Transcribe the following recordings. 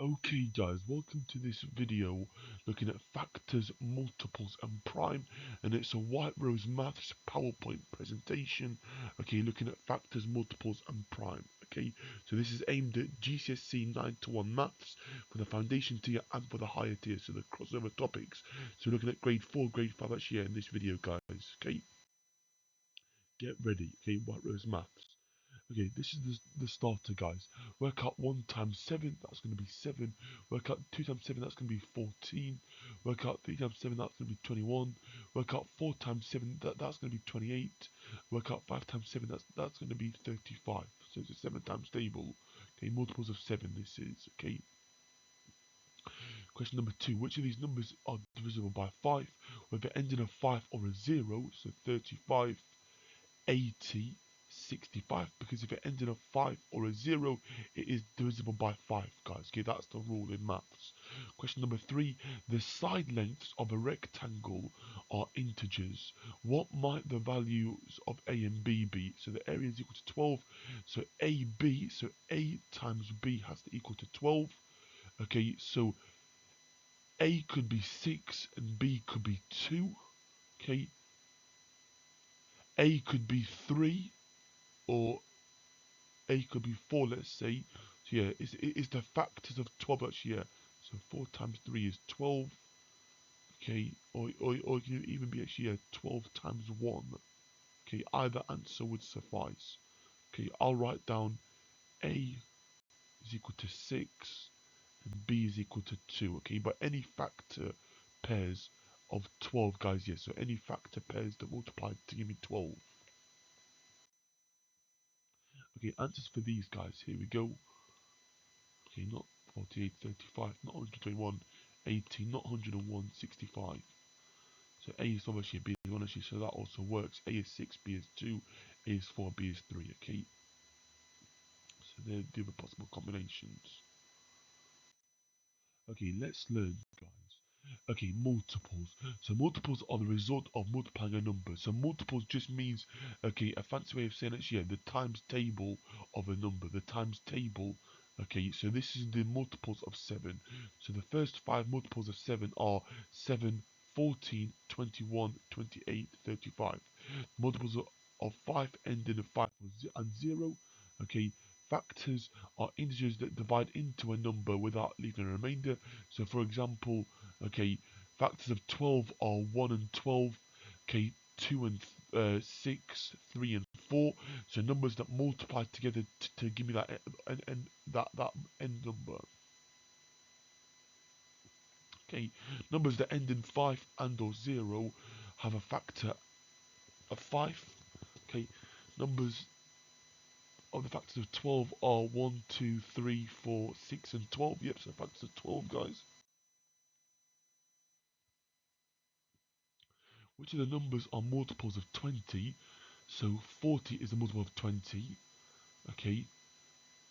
Okay guys, welcome to this video looking at factors, multiples and prime, and it's a White Rose Maths PowerPoint presentation, okay, looking at factors, multiples and prime, okay. So this is aimed at GCSE 9 to 1 Maths for the foundation tier and for the higher tier, so the crossover topics. So we're looking at grade 4, grade 5 actually in this video guys, okay. Get ready, okay, White Rose Maths. Okay, this is the starter, guys. Work out 1 times 7, that's going to be 7. Work out 2 times 7, that's going to be 14. Work out 3 times 7, that's going to be 21. Work out 4 times 7, that's going to be 28. Work out 5 times 7, that's going to be 35. So it's a 7 times table. Okay, multiples of 7 this is, okay. Question number 2, which of these numbers are divisible by 5, whether ending in a 5 or a 0, so 35, 80, 65, because if it ends in a 5 or a 0, it is divisible by 5, guys. Okay, that's the rule in maths. Question number 3, the side lengths of a rectangle are integers. What might the values of A and B be? So the area is equal to 12, so AB, so A times B has to equal to 12. Okay, so A could be 6 and B could be 2. Okay, A could be 3 or A could be 4, let's say. So yeah, it's the factors of 12 actually, yeah. So 4 times 3 is 12. Okay, or it can even be actually 12 times 1. Okay, either answer would suffice. Okay, I'll write down A is equal to 6 and B is equal to 2. Okay, but any factor pairs of 12, guys, yes. So any factor pairs that multiply to give me 12. Okay, answers for these guys. Here we go. Okay, not 48, 35, not 121, 80, not 101, 65. So A is obviously B is 1 actually, so that also works. A is 6, B is 2, A is 4, B is 3, okay? So they're the other possible combinations. Okay, let's learn, guys. Okay, multiples. So multiples are the result of multiplying a number. So multiples just means, okay, a fancy way of saying it, yeah, the times table of a number. The times table. Okay, so this is the multiples of 7. So the first 5 multiples of 7 are 7, 14, 21, 28, 35. Multiples of 5 end in a 5 and 0. Okay, factors are integers that divide into a number without leaving a remainder. So for example, okay, factors of 12 are 1 and 12, okay, 2 and 6, 3 and 4. So numbers that multiply together to give me that that end number. Okay, numbers that end in 5 and or 0 have a factor of 5. Okay, numbers of the factors of 12 are 1, 2, 3, 4, 6 and 12. Yep, so factors of 12, guys. Which of the numbers are multiples of 20? So 40 is a multiple of 20. Okay,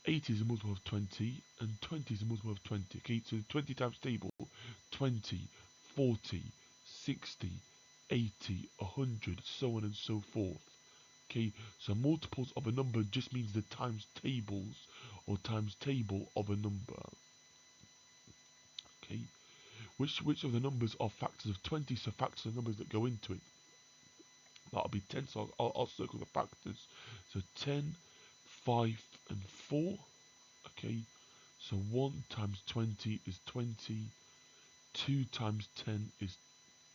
80 is a multiple of 20, and 20 is a multiple of 20. Okay, so 20 times table, 20, 40, 60, 80, 100, so on and so forth. Okay, so multiples of a number just means the times tables or times table of a number. Okay, which of the numbers are factors of 20? So factors are numbers that go into it. That'll be 10, so I'll circle the factors. So 10, 5 and 4. Okay, so 1 times 20 is 20, 2 times 10 is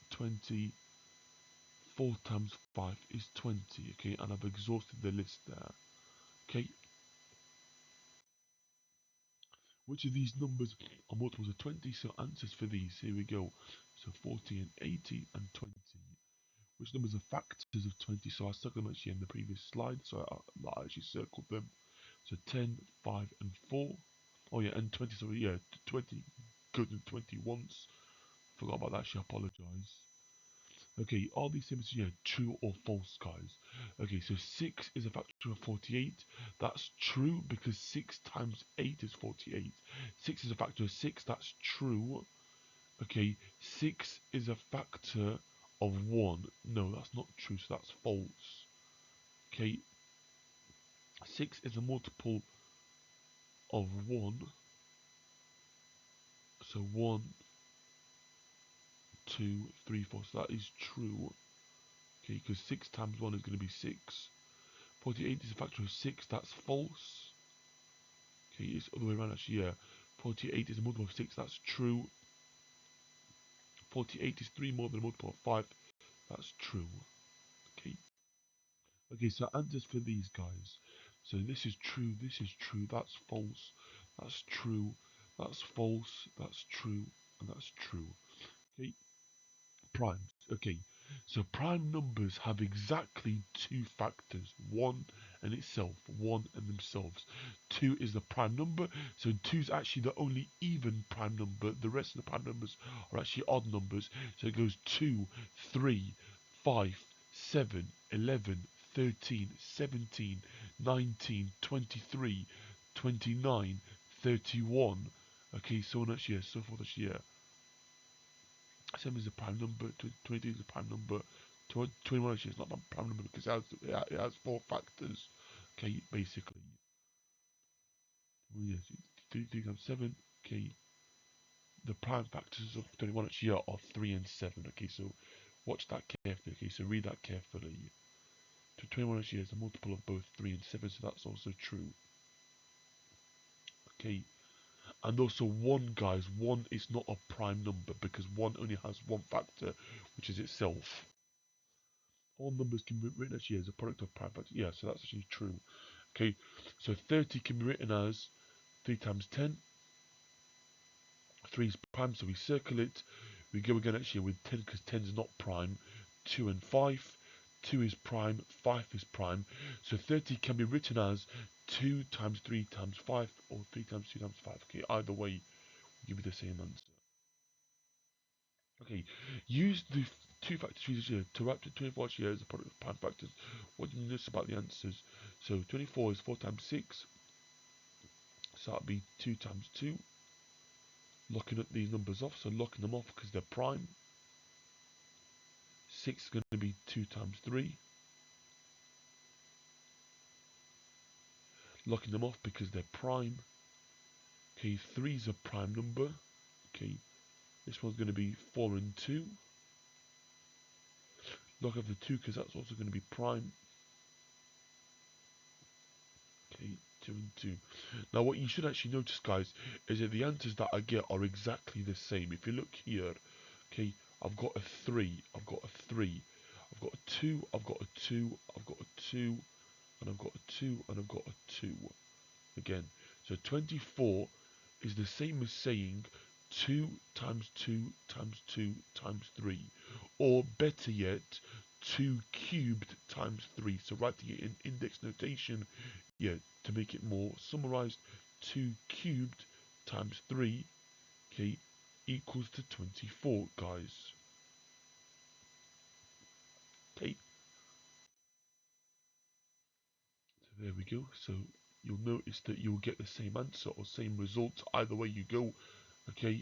20, 4 times 5 is 20. Okay, and I've exhausted the list there. Okay, which of these numbers are multiples of 20? So answers for these, here we go. So 40 and 80 and 20. Which numbers are factors of 20? So I circled them actually in the previous slide, so I actually circled them. So 10, 5 and 4. Oh yeah, and 20, sorry, yeah, 20 good and 20 once. Forgot about that, actually, I apologise. Okay, are these statements, yeah, true or false, guys? Okay, so 6 is a factor of 48. That's true because 6 times 8 is 48. 6 is a factor of 6, that's true. Okay, 6 is a factor of 1. No, that's not true, so that's false. Okay, 6 is a multiple of 1. So 1, 2, 3, 4. So that is true. Okay, because 6 times 1 is going to be 6. 48 is a factor of 6. That's false. Okay, it's the other way around actually, yeah. 48 is a multiple of 6. That's true. 48 is 3 more than a multiple of 5. That's true. Okay. Okay, so answers for these guys. So this is true, that's false, that's true, that's false, that's true, and that's true. Okay, primes. Okay, so prime numbers have exactly two factors, one and itself, one and themselves. 2 is the prime number, so 2 is actually the only even prime number. The rest of the prime numbers are actually odd numbers. So it goes 2, 3, 5, 7, 11, 13, 17, 19, 23, 29, 31. Okay, so on actually, so forth actually, yeah. 7 is a prime number, 22 is a prime number, 21 actually is not a prime number because it has 4 factors. Okay, basically. Well, yes, 3 times 7. Okay, the prime factors of 21 actually are 3 and 7. Okay, so watch that carefully. Okay, so read that carefully. 21 actually is a multiple of both 3 and 7, so that's also true. Okay, and also 1, guys, 1 is not a prime number because 1 only has 1 factor, which is itself. All numbers can be written actually as a product of prime factors. Yeah, so that's actually true. Okay, so 30 can be written as 3 times 10. 3 is prime, so we circle it. We go again actually with 10 because 10 is not prime. 2 and 5. 2 is prime, 5 is prime. So 30 can be written as 2 times 3 times 5 or 3 times 2 times 5. Okay, either way, will give you the same answer. Okay, use the two factor trees here to write the 24 here as a product of prime factors. What do you notice about the answers? So 24 is 4 times 6, so that'll be 2 times 2. Locking up these numbers off, so locking them off because they're prime. 6 is going to be 2 times 3. Locking them off because they're prime. Okay, 3 is a prime number. Okay, this one's going to be 4 and 2. Lock off the 2 because that's also going to be prime. Okay, 2 and 2. Now what you should actually notice, guys, is that the answers that I get are exactly the same. If you look here, okay, I've got a 3, I've got a 3, I've got a 2, I've got a 2, I've got a 2, and I've got a 2, and I've got a 2. Again, so 24 is the same as saying 2 times 2 times 2 times 3. Or better yet, 2 cubed times 3. So writing it in index notation, yeah, to make it more summarized, 2 cubed times 3, okay, equals to 24, guys. Okay, so there we go. So you'll notice that you'll get the same answer or same result either way you go, okay.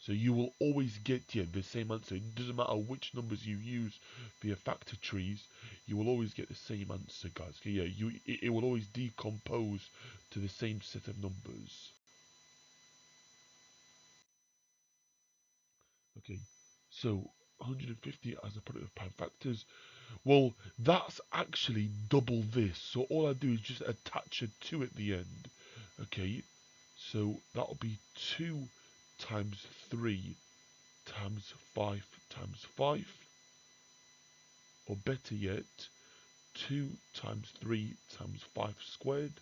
So you will always get the same answer. It doesn't matter which numbers you use for your factor trees, you will always get the same answer, guys. Okay, yeah, it will always decompose to the same set of numbers. Okay, so 150 as a product of prime factors. Well, that's actually double this. So all I do is just attach a 2 at the end. Okay, so that'll be 2 times 3 times 5 times 5. Or better yet, 2 times 3 times 5 squared.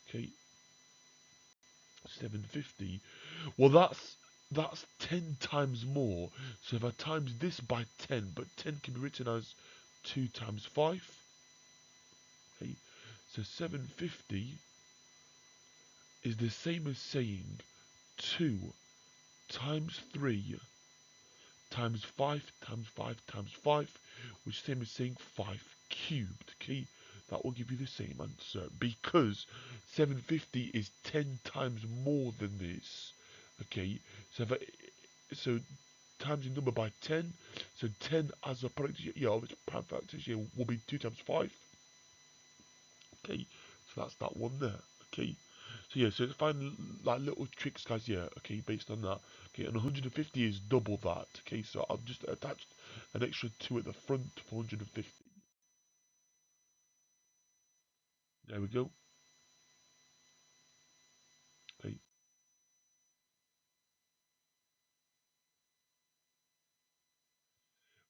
Okay, 750. Well, that's 10 times more. So if I times this by 10, but 10 can be written as 2 times 5. Okay, so 750 is the same as saying 2 times 3 times 5 times 5 times 5, which is the same as saying 5 cubed. Okay, that will give you the same answer because 750 is 10 times more than this. Okay, so so times the number by 10, so 10 as a product of its prime factors here will be 2 times 5. Okay, So that's that one there. Okay. So yeah, so find like little tricks, guys. Yeah. Okay, based on that. Okay, and 150 is double that. Okay, so I've just attached an extra 2 at the front for 150. There we go. Okay.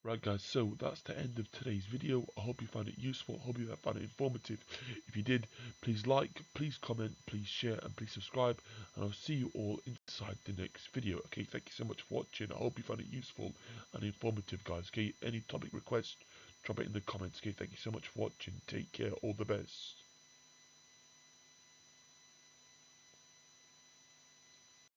Right guys, so that's the end of today's video. I hope you found it useful. I hope you found it informative. If you did, please like, please comment, please share, and please subscribe. And I'll see you all inside the next video. Okay, thank you so much for watching. I hope you found it useful and informative, guys. Okay, any topic requests, drop it in the comments. Okay, thank you so much for watching. Take care. All the best.